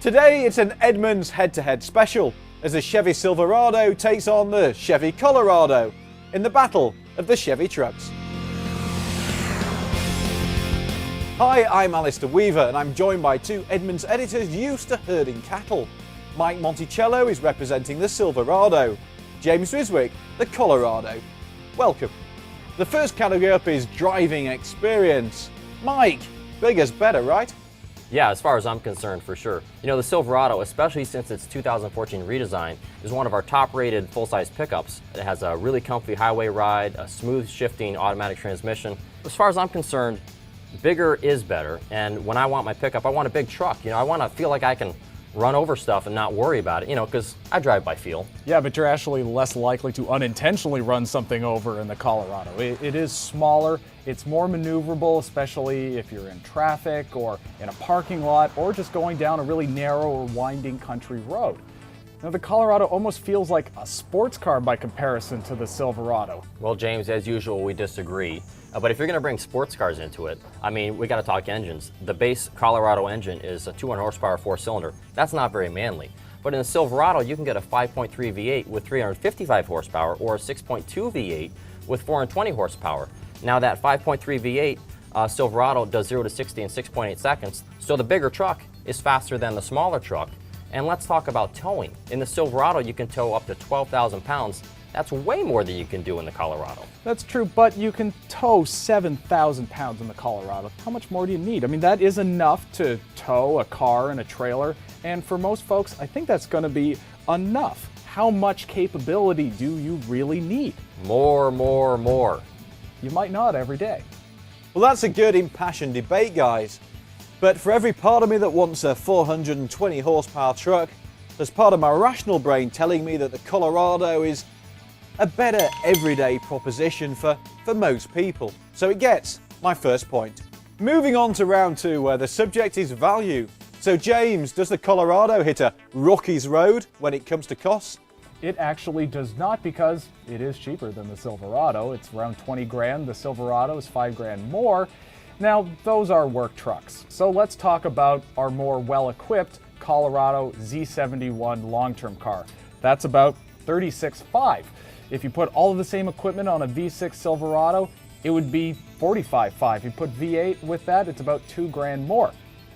Today it's an Edmunds head-to-head special as the Chevy Silverado takes on the Chevy Colorado in the battle of the Chevy trucks. Hi, I'm Alistair Weaver and I'm joined by two Edmunds editors used to herding cattle. Mike Monticello is representing the Silverado, James Riswick the Colorado. Welcome. The first category up is driving experience. Mike, bigger's better, right? Yeah, as far as I'm concerned, for sure. You know, the Silverado, especially since its 2014 redesign, is one of our top-rated full-size pickups. It has a really comfy highway ride, a smooth shifting automatic transmission. As far as I'm concerned, bigger is better, and when I want my pickup, I want a big truck. You know, I want to feel like I can run over stuff and not worry about it, you know, because I drive by feel. Yeah, but you're actually less likely to unintentionally run something over in the Colorado. It is smaller, it's more maneuverable, especially if you're in traffic or in a parking lot or just going down a really narrow or winding country road. Now, the Colorado almost feels like a sports car by comparison to the Silverado. Well, James, as usual, we disagree. But if you're going to bring sports cars into it, I mean, we got to talk engines. The base Colorado engine is a 200 horsepower four-cylinder. That's not very manly. But in the Silverado, you can get a 5.3 V8 with 355 horsepower or a 6.2 V8 with 420 horsepower. Now, that 5.3 V8 Silverado does 0 to 60 in 6.8 seconds, so the bigger truck is faster than the smaller truck. And let's talk about towing. In the Silverado, you can tow up to 12,000 pounds. That's way more than you can do in the Colorado. That's true, but you can tow 7,000 pounds in the Colorado. How much more do you need? I mean, that is enough to tow a car and a trailer, and for most folks, I think that's going to be enough. How much capability do you really need? More. You might not every day. Well, that's a good impassioned debate, guys. But for every part of me that wants a 420 horsepower truck, there's part of my rational brain telling me that the Colorado is a better everyday proposition for most people. So it gets my first point. Moving on to round two, where the subject is value. So James, does the Colorado hit a rockie's road when it comes to costs? It actually does not, because it is cheaper than the Silverado. It's around 20 grand. The Silverado is 5 grand more. Now, those are work trucks. So let's talk about our more well-equipped Colorado Z71 long-term car. That's about $36,500. If you put all of the same equipment on a V6 Silverado, it would be $45,500. If you put V8 with that, it's about 2 grand more.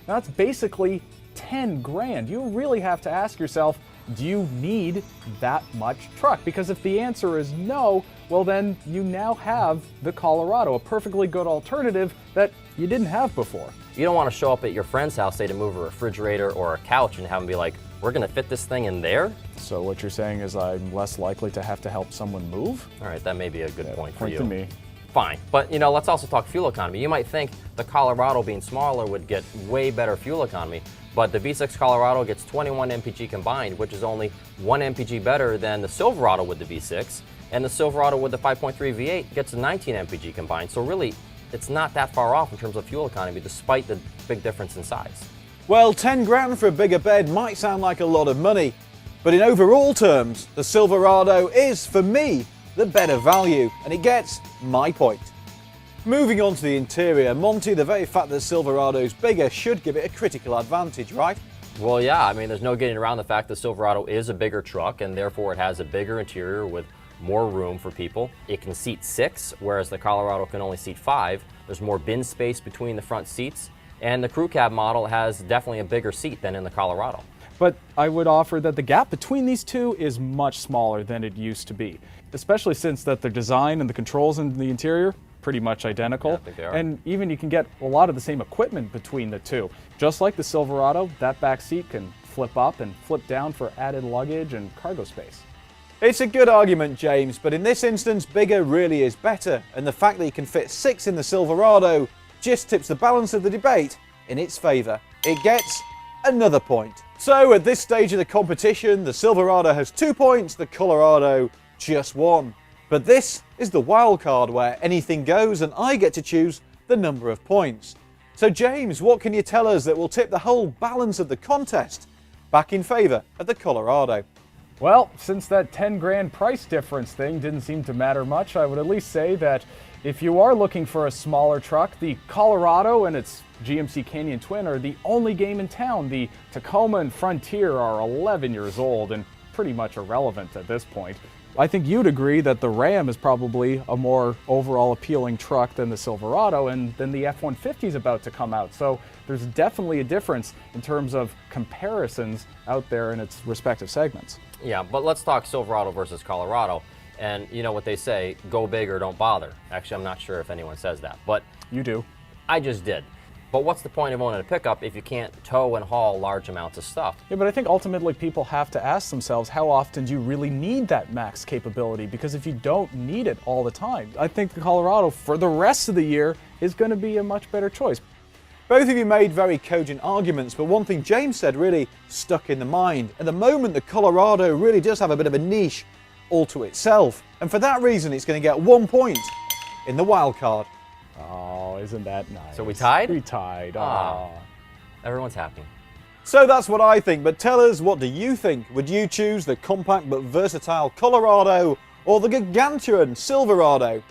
Now, that's basically 10 grand. You really have to ask yourself, do you need that much truck? Because if the answer is no, well then you now have the Colorado, a perfectly good alternative that you didn't have before. You don't want to show up at your friend's house, say, to move a refrigerator or a couch and have them be like, we're going to fit this thing in there? So what you're saying is I'm less likely to have to help someone move? All right, that may be a good point for you. Point to me. Fine, but you know, let's also talk fuel economy. You might think the Colorado being smaller would get way better fuel economy, but the V6 Colorado gets 21 mpg combined, which is only 1 mpg better than the Silverado with the V6, and the Silverado with the 5.3 V8 gets 19 mpg combined. So really, it's not that far off in terms of fuel economy, despite the big difference in size. Well, 10 grand for a bigger bed might sound like a lot of money, but in overall terms, the Silverado is, for me, the better value, and it gets my point. Moving on to the interior, Monty, the very fact that Silverado's bigger should give it a critical advantage, right? Well, yeah, I mean, there's no getting around the fact that Silverado is a bigger truck, and therefore it has a bigger interior with more room for people. It can seat 6, whereas the Colorado can only seat 5. There's more bin space between the front seats, and the crew cab model has definitely a bigger seat than in the Colorado. But I would offer that the gap between these two is much smaller than it used to be, especially since that the design and the controls in the interior pretty much identical. Yeah, I think they are. And even you can get a lot of the same equipment between the two. Just like the Silverado, that back seat can flip up and flip down for added luggage and cargo space. It's a good argument, James, but in this instance, bigger really is better, and the fact that you can fit 6 in the Silverado just tips the balance of the debate in its favour. It gets another point. So at this stage of the competition, the Silverado has 2 points, the Colorado just 1. But this is the wild card where anything goes and I get to choose the number of points. So James, what can you tell us that will tip the whole balance of the contest back in favour of the Colorado? Well, since that 10 grand price difference thing didn't seem to matter much, I would at least say that If you are looking for a smaller truck, the Colorado and its GMC Canyon Twin are the only game in town. The Tacoma and Frontier are 11 years old and pretty much irrelevant at this point. I think you'd agree that the Ram is probably a more overall appealing truck than the Silverado, and then the F-150 is about to come out. So there's definitely a difference in terms of comparisons out there in its respective segments. Yeah, but let's talk Silverado versus Colorado. And you know what they say, go big or don't bother. Actually, I'm not sure if anyone says that, but You do. I just did. But what's the point of owning a pickup if you can't tow and haul large amounts of stuff? Yeah, but I think ultimately people have to ask themselves, how often do you really need that max capability? Because if you don't need it all the time, I think the Colorado for the rest of the year is going to be a much better choice. Both of you made very cogent arguments, but one thing James said really stuck in the mind. At the moment, the Colorado really does have a bit of a niche all to itself, and for that reason it's going to get 1 point in the wild card. Oh, isn't that nice? So we tied? We tied. Ah. Aw. Everyone's happy. So that's what I think, but tell us, what do you think? Would you choose the compact but versatile Colorado or the gargantuan Silverado?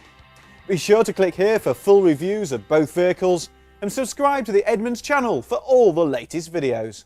Be sure to click here for full reviews of both vehicles and subscribe to the Edmunds channel for all the latest videos.